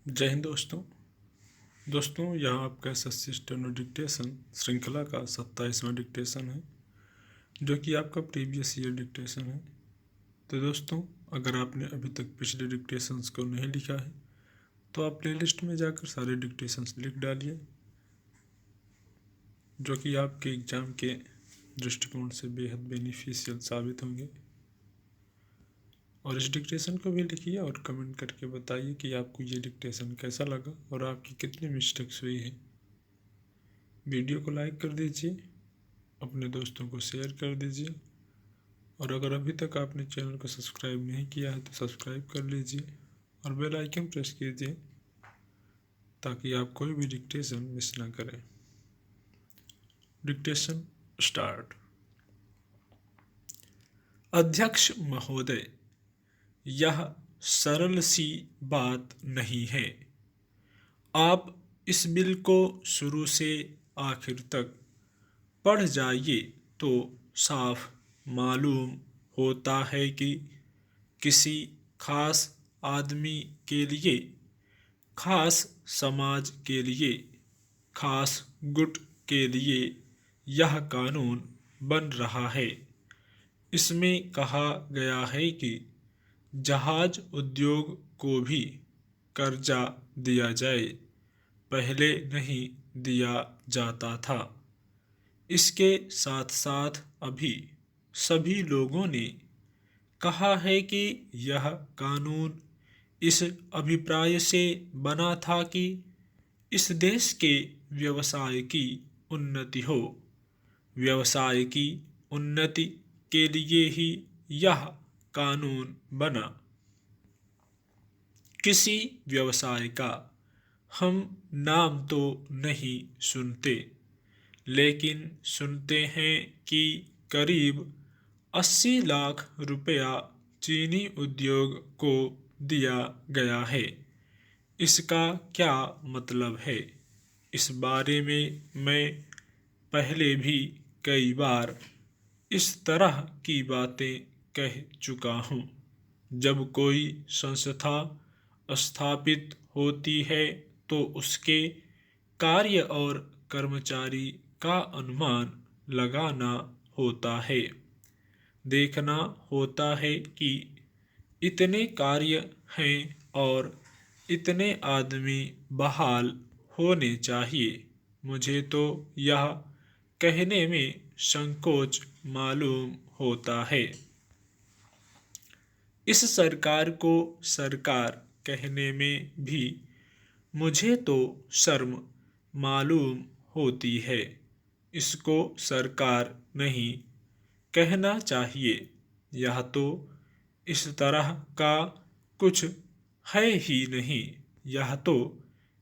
जय हिंद दोस्तों यहाँ आपका एसएससी स्टेनो डिक्टेशन श्रृंखला का 27वां डिक्टेशन है जो कि आपका प्रीवियस ईयर डिक्टेशन है। तो दोस्तों अगर आपने अभी तक पिछले डिक्टेशंस को नहीं लिखा है तो आप प्लेलिस्ट में जाकर सारे डिक्टेशंस लिख डालिए जो कि आपके एग्ज़ाम के दृष्टिकोण से बेहद बेनिफिशियल साबित होंगे। और इस डिक्टेशन को भी लिखिए और कमेंट करके बताइए कि आपको ये डिक्टेशन कैसा लगा और आपकी कितनी मिस्टेक्स हुई है। वीडियो को लाइक कर दीजिए, अपने दोस्तों को शेयर कर दीजिए और अगर अभी तक आपने चैनल को सब्सक्राइब नहीं किया है तो सब्सक्राइब कर लीजिए और बेल आइकन प्रेस कीजिए ताकि आप कोई भी डिक्टेशन मिस ना करें। Dictation start. अध्यक्ष महोदय, यह सरल सी बात नहीं है। आप इस बिल को शुरू से आखिर तक पढ़ जाइए तो साफ मालूम होता है कि किसी खास आदमी के लिए, खास समाज के लिए, खास गुट के लिए यह कानून बन रहा है। इसमें कहा गया है कि जहाज उद्योग को भी कर्जा दिया जाए, पहले नहीं दिया जाता था। इसके साथ साथ अभी सभी लोगों ने कहा है कि यह कानून इस अभिप्राय से बना था कि इस देश के व्यवसाय की उन्नति हो। व्यवसाय की उन्नति के लिए ही यह कानून बना। किसी व्यवसाय का हम नाम तो नहीं सुनते, लेकिन सुनते हैं कि करीब 80 लाख रुपया चीनी उद्योग को दिया गया है। इसका क्या मतलब है? इस बारे में मैं पहले भी कई बार इस तरह की बातें कह चुका हूँ। जब कोई संस्था स्थापित होती है तो उसके कार्य और कर्मचारी का अनुमान लगाना होता है। देखना होता है कि इतने कार्य हैं और इतने आदमी बहाल होने चाहिए। मुझे तो यह कहने में संकोच मालूम होता है। इस सरकार को सरकार कहने में भी मुझे तो शर्म मालूम होती है। इसको सरकार नहीं कहना चाहिए। यह तो इस तरह का कुछ है ही नहीं। यह तो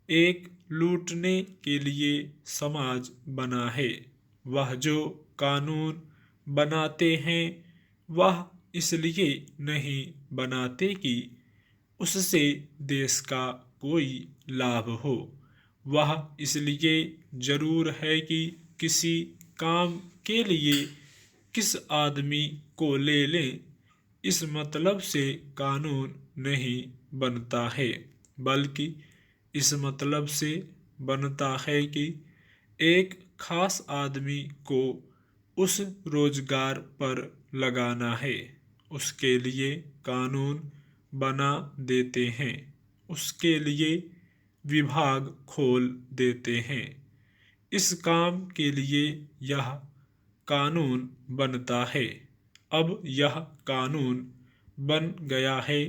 एक लूटने के लिए समाज बना है। वह जो कानून बनाते हैं वह इसलिए नहीं बनाते कि उससे देश का कोई लाभ हो। वह इसलिए जरूर है कि किसी काम के लिए किस आदमी को ले लें। इस मतलब से कानून नहीं बनता है, बल्कि इस मतलब से बनता है कि एक खास आदमी को उस रोजगार पर लगाना है। उसके लिए कानून बना देते हैं, उसके लिए विभाग खोल देते हैं। इस काम के लिए यह कानून बनता है। अब यह कानून बन गया है,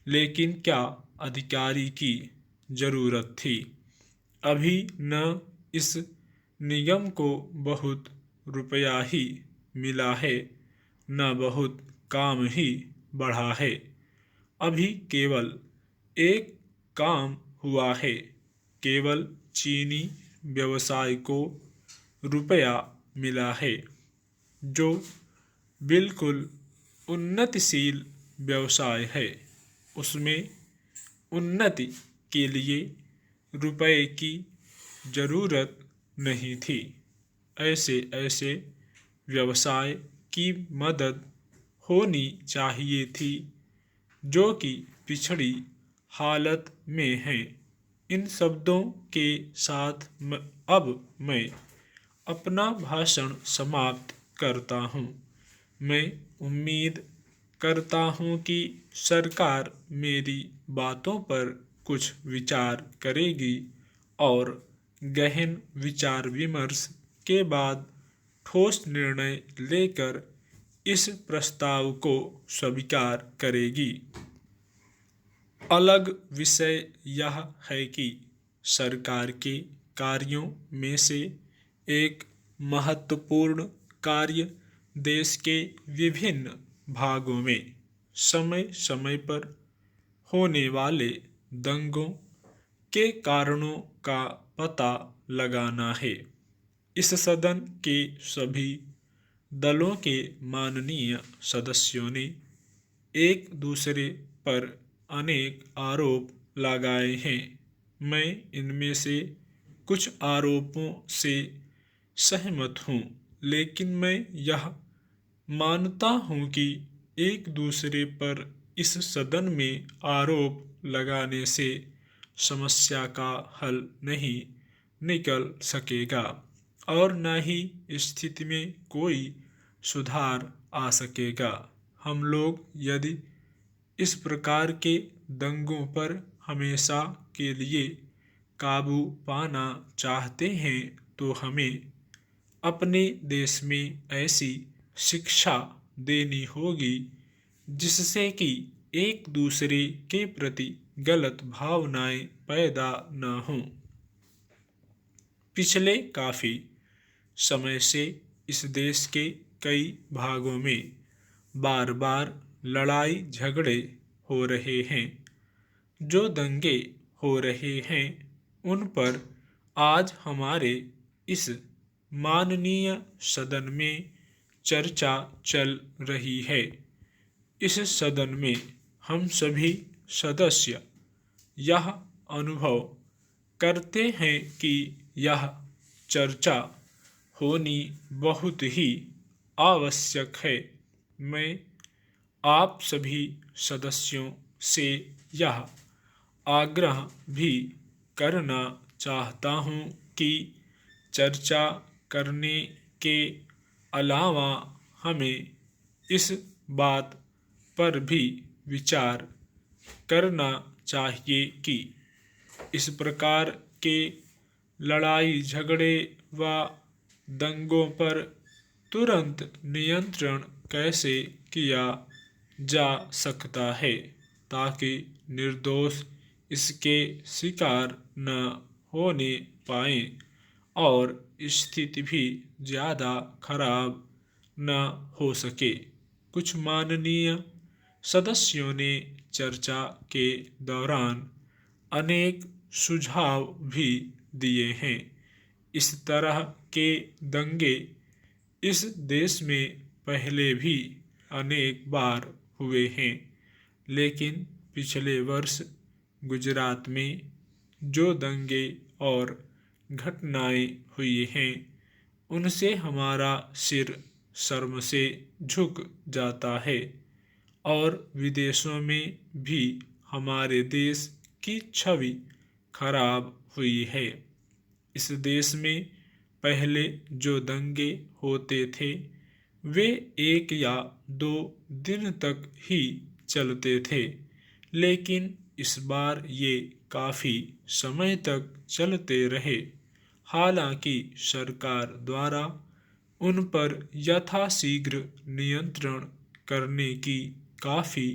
लेकिन क्या अधिकारी की जरूरत थी? अभी न इस निगम को बहुत रुपया ही मिला है, न बहुत काम ही बढ़ा है। अभी केवल एक काम हुआ है। केवल चीनी व्यवसाय को रुपया मिला है, जो बिल्कुल उन्नतिशील व्यवसाय है। उसमें उन्नति के लिए रुपए की जरूरत नहीं थी। ऐसे ऐसे व्यवसाय की मदद होनी चाहिए थी जो कि पिछड़ी हालत में हैं। इन शब्दों के साथ अब मैं अपना भाषण समाप्त करता हूँ। मैं उम्मीद करता हूँ कि सरकार मेरी बातों पर कुछ विचार करेगी और गहन विचार विमर्श के बाद ठोस निर्णय लेकर इस प्रस्ताव को स्वीकार करेगी। अलग विषय यह है कि सरकार के कार्यों में से एक महत्वपूर्ण कार्य देश के विभिन्न भागों में समय समय पर होने वाले दंगों के कारणों का पता लगाना है। इस सदन के सभी दलों के माननीय सदस्यों ने एक दूसरे पर अनेक आरोप लगाए हैं। मैं इनमें से कुछ आरोपों से सहमत हूँ, लेकिन मैं यह मानता हूँ कि एक दूसरे पर इस सदन में आरोप लगाने से समस्या का हल नहीं निकल सकेगा और न ही स्थिति में कोई सुधार आ सकेगा। हम लोग यदि इस प्रकार के दंगों पर हमेशा के लिए काबू पाना चाहते हैं तो हमें अपने देश में ऐसी शिक्षा देनी होगी जिससे कि एक दूसरे के प्रति गलत भावनाएं पैदा न हों। पिछले काफ़ी समय से इस देश के कई भागों में बार बार लड़ाई झगड़े हो रहे हैं। जो दंगे हो रहे हैं उन पर आज हमारे इस माननीय सदन में चर्चा चल रही है। इस सदन में हम सभी सदस्य यह अनुभव करते हैं कि यह चर्चा होनी बहुत ही आवश्यक है। मैं आप सभी सदस्यों से यह आग्रह भी करना चाहता हूँ कि चर्चा करने के अलावा हमें इस बात पर भी विचार करना चाहिए कि इस प्रकार के लड़ाई झगड़े व दंगों पर तुरंत नियंत्रण कैसे किया जा सकता है ताकि निर्दोष इसके शिकार न होने पाए और स्थिति भी ज़्यादा खराब न हो सके। कुछ माननीय सदस्यों ने चर्चा के दौरान अनेक सुझाव भी दिए हैं। इस तरह के दंगे इस देश में पहले भी अनेक बार हुए हैं, लेकिन पिछले वर्ष गुजरात में जो दंगे और घटनाएं हुई हैं उनसे हमारा सिर शर्म से झुक जाता है और विदेशों में भी हमारे देश की छवि खराब हुई है। इस देश में पहले जो दंगे होते थे वे 1 या 2 दिन तक ही चलते थे, लेकिन इस बार ये काफ़ी समय तक चलते रहे। हालांकि सरकार द्वारा उन पर यथाशीघ्र नियंत्रण करने की काफ़ी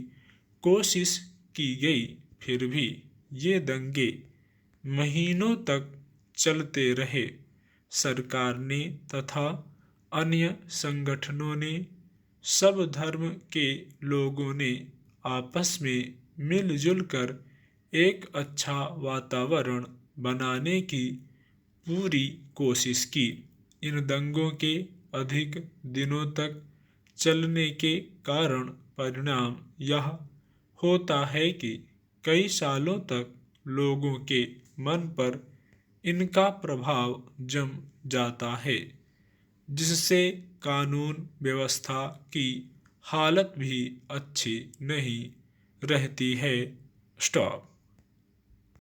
कोशिश की गई, फिर भी ये दंगे महीनों तक चलते रहे। सरकार ने तथा अन्य संगठनों ने, सब धर्म के लोगों ने आपस में मिलजुल कर एक अच्छा वातावरण बनाने की पूरी कोशिश की। इन दंगों के अधिक दिनों तक चलने के कारण परिणाम यह होता है कि कई सालों तक लोगों के मन पर इनका प्रभाव जम जाता है, जिससे कानून व्यवस्था की हालत भी अच्छी नहीं रहती है। स्टॉप।